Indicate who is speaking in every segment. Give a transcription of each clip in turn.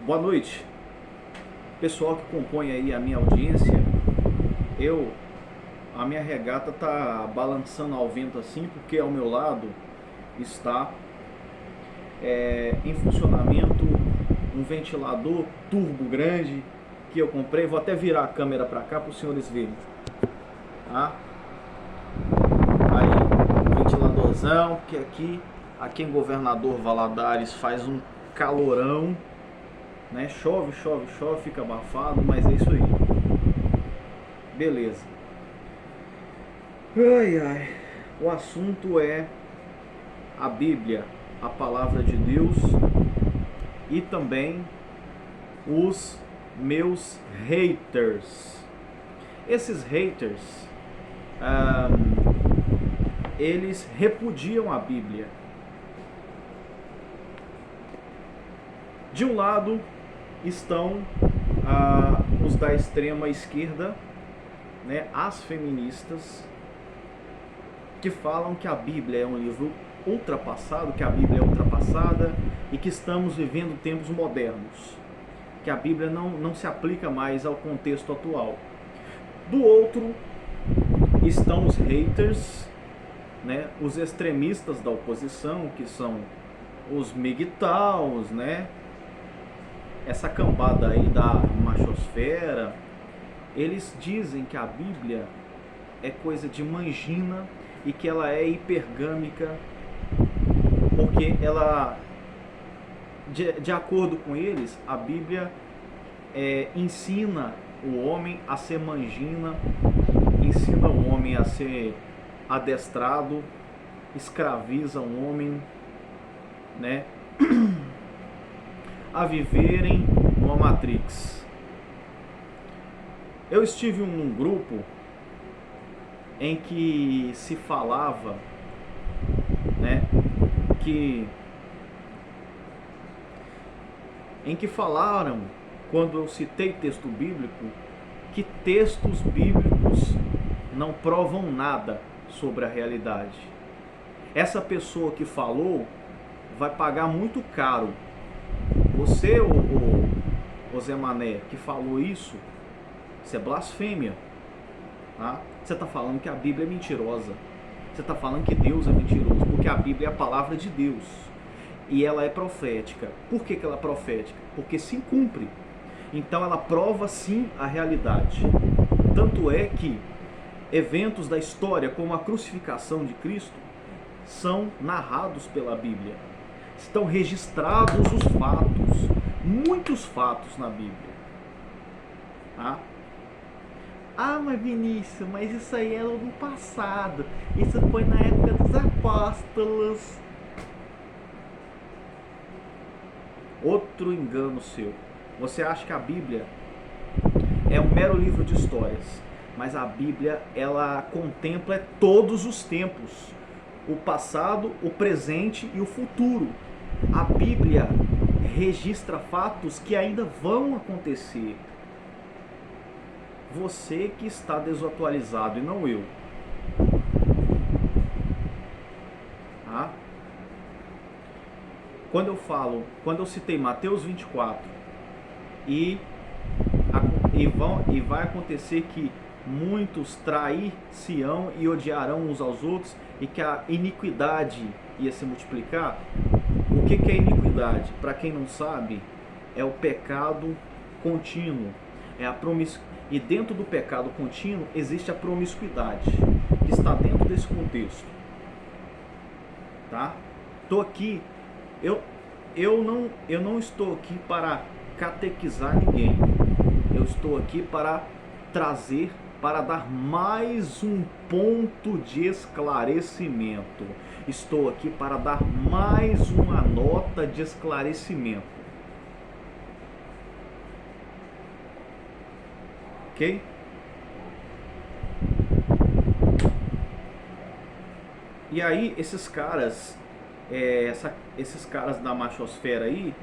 Speaker 1: Boa noite, pessoal que compõe aí a minha audiência. A minha regata tá balançando ao vento assim, porque ao meu lado está em funcionamento um ventilador turbo grande que eu comprei. Vou até virar a câmera para cá para os senhores verem, tá? Aí, ventiladorzão, que aqui em Governador Valadares faz um calorão, né? Chove, fica abafado, mas é isso aí. Beleza. O assunto é a Bíblia, a palavra de Deus, e também os meus haters. Esses haters, eles repudiam a Bíblia. De um lado estão os da extrema esquerda, né, as feministas, que falam que a Bíblia é um livro ultrapassado, que a Bíblia é ultrapassada e que estamos vivendo tempos modernos, que a Bíblia não se aplica mais ao contexto atual. Do outro estão os haters, né, os extremistas da oposição, que são os migtaus, né, essa cambada aí da machosfera. Eles dizem que a Bíblia é coisa de mangina e que ela é hipergâmica, porque ela, de acordo com eles, a Bíblia ensina o homem a ser mangina, ensina o homem a ser adestrado, escraviza o homem, né, a viverem numa Matrix. Eu estive num grupo em que se falava, né, em que falaram, quando eu citei texto bíblico, que textos bíblicos não provam nada sobre a realidade. Essa pessoa que falou vai pagar muito caro. Você, o Zé Mané, que falou isso é blasfêmia, tá? Você está falando que a Bíblia é mentirosa. Você está falando que Deus é mentiroso, porque a Bíblia é a palavra de Deus e ela é profética. Por que ela é profética? Porque se cumpre. Então ela prova sim a realidade. Tanto é que eventos da história, como a crucificação de Cristo, são narrados pela Bíblia. Estão registrados os fatos, muitos fatos na Bíblia, tá? Mas Vinícius, mas isso aí era no passado, isso foi na época dos apóstolos. Outro engano seu. Você acha que a Bíblia é um mero livro de histórias, mas a Bíblia, ela contempla todos os tempos, o passado, o presente e o futuro. A Bíblia registra fatos que ainda vão acontecer. Você que está desatualizado e não eu. Tá? Quando eu citei Mateus 24 e vai acontecer que muitos trair-se-ão e odiarão uns aos outros, e que a iniquidade ia se multiplicar. O que é iniquidade? Para quem não sabe, é o pecado contínuo, é a promiscuidade. E dentro do pecado contínuo existe a promiscuidade, que está dentro desse contexto, tá? Tô aqui, eu não estou aqui para catequizar ninguém. Eu estou aqui para trazer, para dar mais um ponto de esclarecimento. Estou aqui para dar mais uma nota de esclarecimento. Ok? E aí esses caras, esses caras da machosfera aí,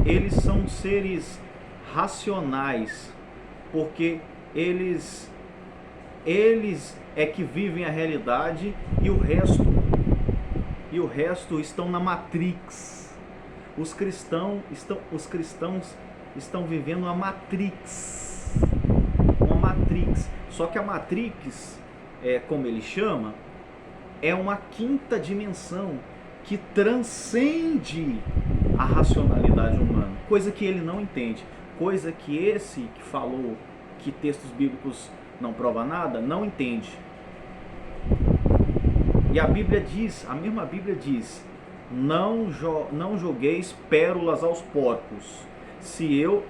Speaker 1: eles são seres racionais, porque eles é que vivem a realidade e o resto estão na Matrix. os cristãos estão vivendo uma Matrix. Uma Matrix. Só que a Matrix, como ele chama, é uma quinta dimensão que transcende a racionalidade humana. Coisa que ele não entende. Coisa que esse que falou que textos bíblicos não provam nada, não entende. E a Bíblia diz, a mesma Bíblia diz, não jogueis pérolas aos porcos. Se eu,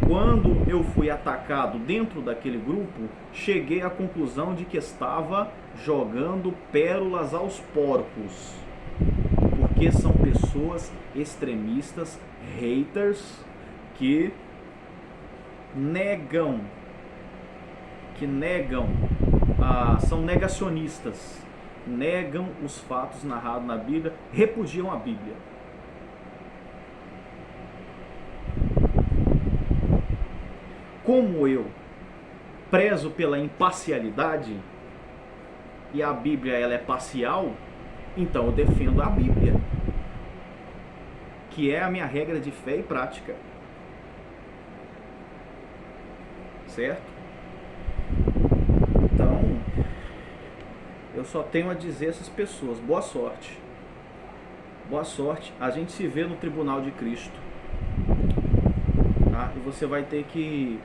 Speaker 1: quando eu fui atacado dentro daquele grupo, cheguei à conclusão de que estava jogando pérolas aos porcos. Porque são pessoas extremistas, haters, que negam, são negacionistas, negam os fatos narrados na Bíblia, repudiam a Bíblia. Como eu prezo pela imparcialidade e a Bíblia ela é parcial, então eu defendo a Bíblia, que é a minha regra de fé e prática. Certo? Então, eu só tenho a dizer a essas pessoas, boa sorte. Boa sorte. A gente se vê no tribunal de Cristo. Tá? E você vai ter que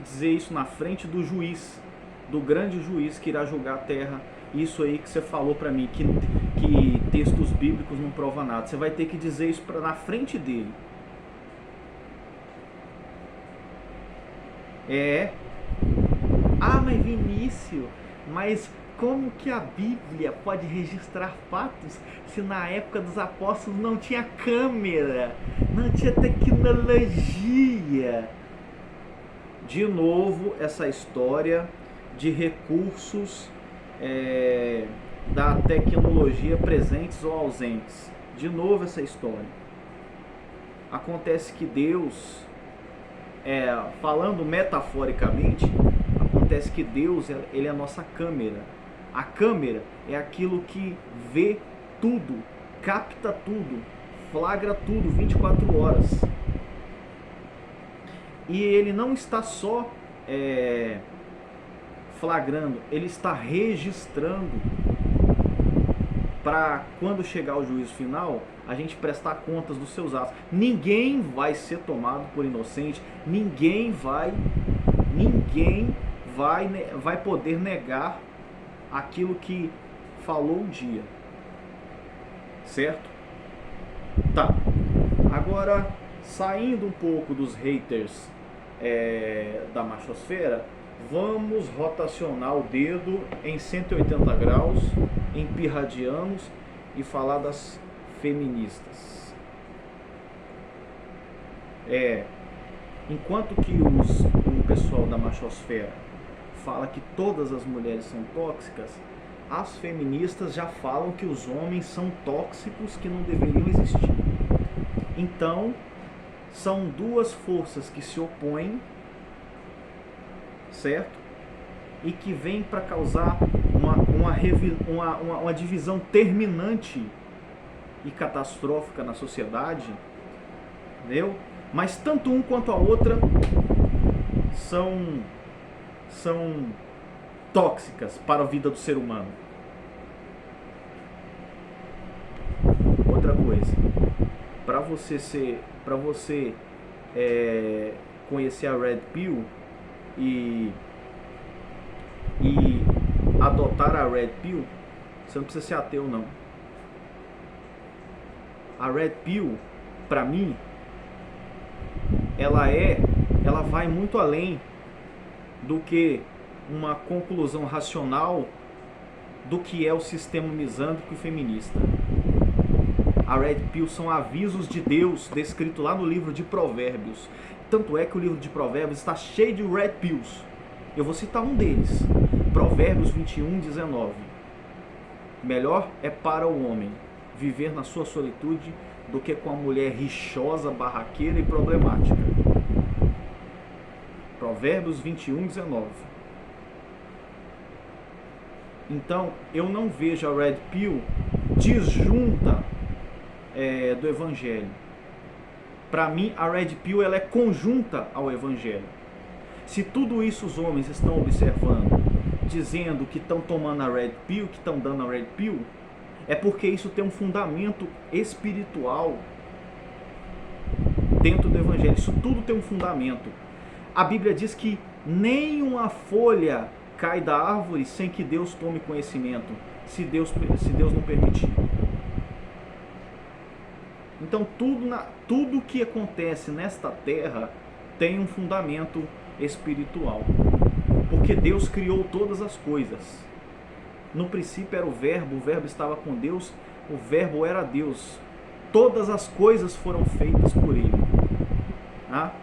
Speaker 1: dizer isso na frente do juiz, do grande juiz que irá julgar a terra. Isso aí que você falou para mim, que textos bíblicos não provam nada. Você vai ter que dizer isso na frente dele. Mas Vinícius, mas como que a Bíblia pode registrar fatos se na época dos apóstolos não tinha câmera, não tinha tecnologia? De novo, essa história de recursos da tecnologia presentes ou ausentes. De novo essa história. Acontece que Deus, falando metaforicamente, acontece que Deus, ele é a nossa câmera. A câmera é aquilo que vê tudo, capta tudo, flagra tudo 24 horas. E ele não está só flagrando, ele está registrando para quando chegar o juízo final, a gente prestar contas dos seus atos. Ninguém vai ser tomado por inocente, ninguém vai poder negar aquilo que falou um dia. Certo? Tá. Agora, saindo um pouco dos haters da machosfera, vamos rotacionar o dedo em 180 graus, empirradianos, e falar das feministas. Enquanto que o pessoal da machosfera fala que todas as mulheres são tóxicas, as feministas já falam que os homens são tóxicos, que não deveriam existir. Então, são duas forças que se opõem, certo? E que vêm para causar uma divisão terminante e catastrófica na sociedade, entendeu? Mas tanto um quanto a outra são tóxicas para a vida do ser humano. Outra coisa, para você conhecer a Red Pill e adotar a Red Pill, você não precisa ser ateu, não. A Red Pill, para mim, ela vai muito além do que uma conclusão racional do que é o sistema misândrico e feminista. A Red Pill são avisos de Deus descritos lá no livro de Provérbios. Tanto é que o livro de Provérbios está cheio de Red Pills. Eu vou citar um deles. Provérbios 21:19. Melhor é para o homem viver na sua solitude do que com a mulher rixosa, barraqueira e problemática. Provérbios 21:19. Então, eu não vejo a Red Pill disjunta do Evangelho. Para mim, a Red Pill ela é conjunta ao Evangelho. Se tudo isso os homens estão observando, dizendo que estão tomando a Red Pill, que estão dando a Red Pill, é porque isso tem um fundamento espiritual dentro do Evangelho. Isso tudo tem um fundamento. A Bíblia diz que nenhuma folha cai da árvore sem que Deus tome conhecimento, se Deus não permitir. Então tudo que acontece nesta terra tem um fundamento espiritual, porque Deus criou todas as coisas. No princípio era o Verbo estava com Deus, o Verbo era Deus. Todas as coisas foram feitas por Ele, tá?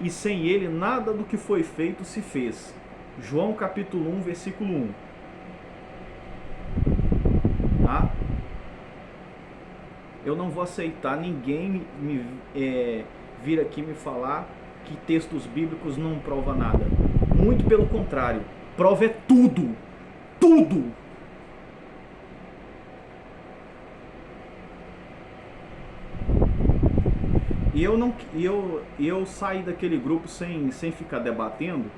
Speaker 1: E sem Ele nada do que foi feito se fez. João capítulo 1, versículo 1. Tá? Eu não vou aceitar ninguém vir aqui me falar que textos bíblicos não provam nada. Muito pelo contrário, prova é tudo. Tudo! E eu saí daquele grupo sem ficar debatendo,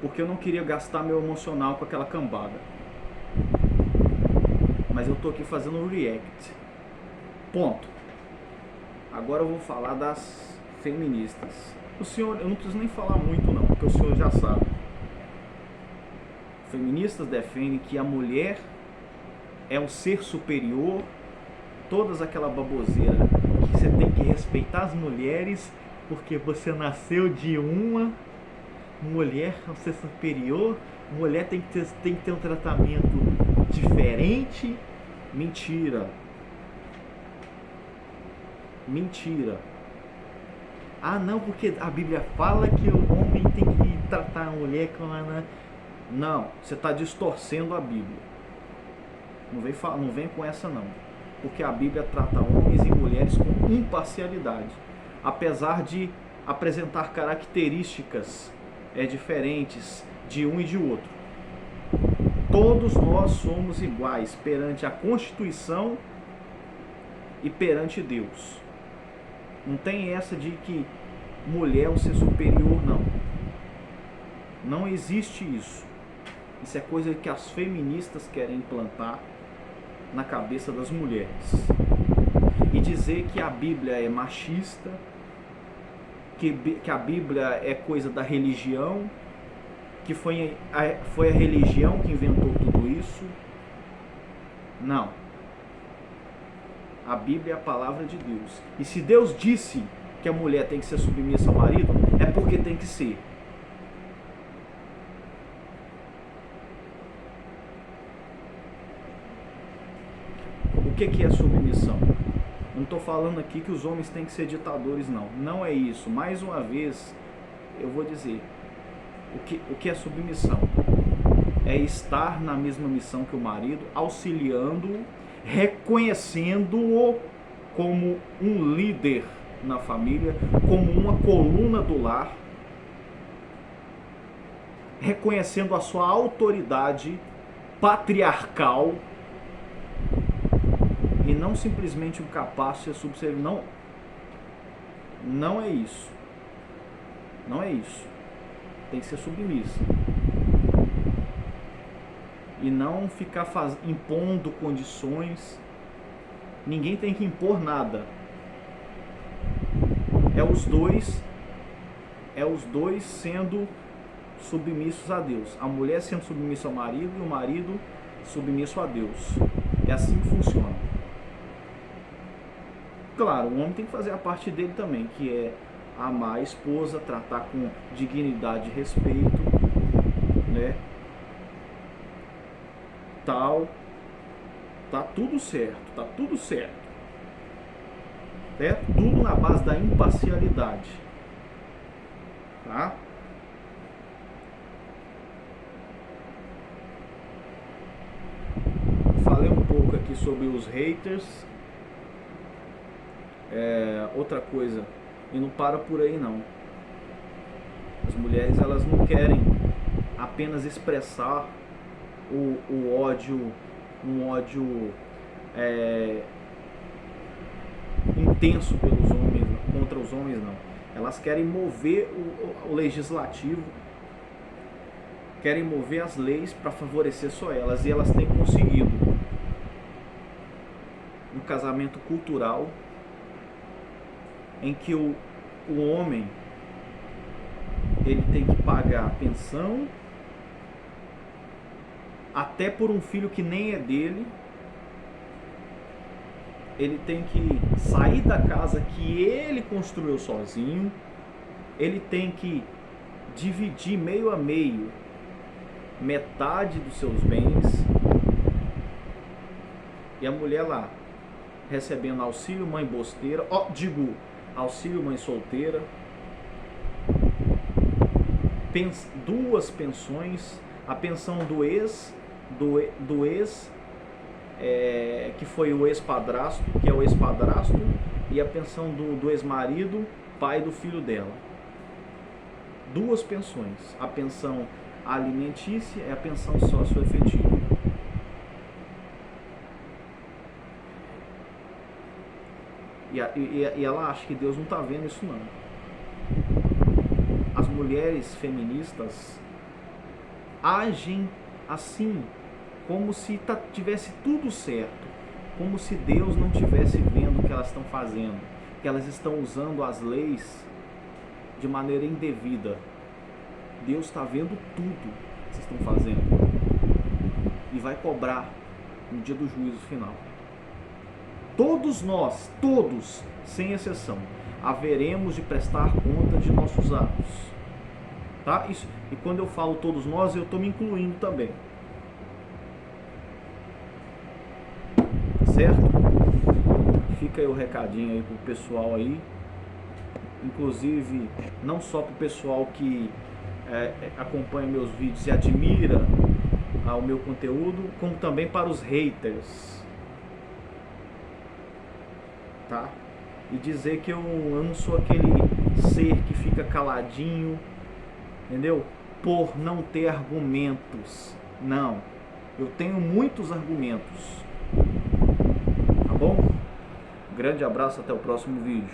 Speaker 1: porque eu não queria gastar meu emocional com aquela cambada. Mas eu tô aqui fazendo um react. Ponto. Agora eu vou falar das feministas. O senhor, eu não preciso nem falar muito não, porque o senhor já sabe. Feministas defendem que a mulher é um ser superior, todas aquela baboseira, que você tem que respeitar as mulheres porque você nasceu de uma mulher, é um ser superior, mulher tem que ter um tratamento diferente. Mentira. Mentira. Ah não, porque a Bíblia fala que o homem tem que tratar a mulher como ela... Não, você está distorcendo a Bíblia. Não vem com essa não. Porque a Bíblia trata homens e mulheres com imparcialidade. Apesar de apresentar características diferentes de um e de outro. Todos nós somos iguais perante a Constituição e perante Deus. Não tem essa de que mulher é um ser superior, não. Não existe isso. Isso é coisa que as feministas querem implantar na cabeça das mulheres. E dizer que a Bíblia é machista, que a Bíblia é coisa da religião, que foi a religião que inventou tudo isso. Não. A Bíblia é a palavra de Deus. E se Deus disse que a mulher tem que ser submissa ao marido, é porque tem que ser. O que é submissão? Não estou falando aqui que os homens têm que ser ditadores, não. Não é isso. Mais uma vez, eu vou dizer. O que é submissão? É estar na mesma missão que o marido, auxiliando-o, reconhecendo-o como um líder na família, como uma coluna do lar, reconhecendo a sua autoridade patriarcal e não simplesmente um capaz de subserviente. Não é isso. Não é isso. Tem que ser submissa. E não ficar impondo condições. Ninguém tem que impor nada. É os dois sendo submissos a Deus. A mulher sendo submissa ao marido e o marido submisso a Deus. É assim que funciona. Claro, o homem tem que fazer a parte dele também, que é amar a esposa, tratar com dignidade e respeito, né? Tal. Tá tudo certo, tá tudo certo. É tudo na base da imparcialidade. Tá? Falei um pouco aqui sobre os haters. Outra coisa, e não para por aí não. As mulheres, elas não querem apenas expressar o ódio, um ódio intenso pelos homens, contra os homens não. Elas querem mover o legislativo, querem mover as leis para favorecer só elas, e elas têm conseguido um casamento cultural em que o homem ele tem que pagar pensão até por um filho que nem é dele. Ele tem que sair da casa que ele construiu sozinho. Ele tem que dividir meio a meio metade dos seus bens. E a mulher lá recebendo auxílio mãe bosteira, auxílio mãe solteira, duas pensões, a pensão do ex, que foi o ex-padrasto, que é o ex-padrasto, e a pensão do ex-marido, pai do filho dela. Duas pensões, a pensão alimentícia e a pensão socioafetiva. E ela acha que Deus não está vendo isso não. As mulheres feministas agem assim, como se tivesse tudo certo, como se Deus não estivesse vendo o que elas estão fazendo, que elas estão usando as leis de maneira indevida. Deus está vendo tudo que vocês estão fazendo e vai cobrar no dia do juízo final. Todos nós, todos, sem exceção, haveremos de prestar conta de nossos atos. Tá? Isso, e quando eu falo todos nós, eu estou me incluindo também. Certo? Fica aí o recadinho aí pro pessoal aí. Inclusive, não só pro pessoal que acompanha meus vídeos e admira o meu conteúdo, como também para os haters. Tá? E dizer que eu não sou aquele ser que fica caladinho, entendeu? Por não ter argumentos. Não. Eu tenho muitos argumentos. Tá bom? Grande abraço, até o próximo vídeo.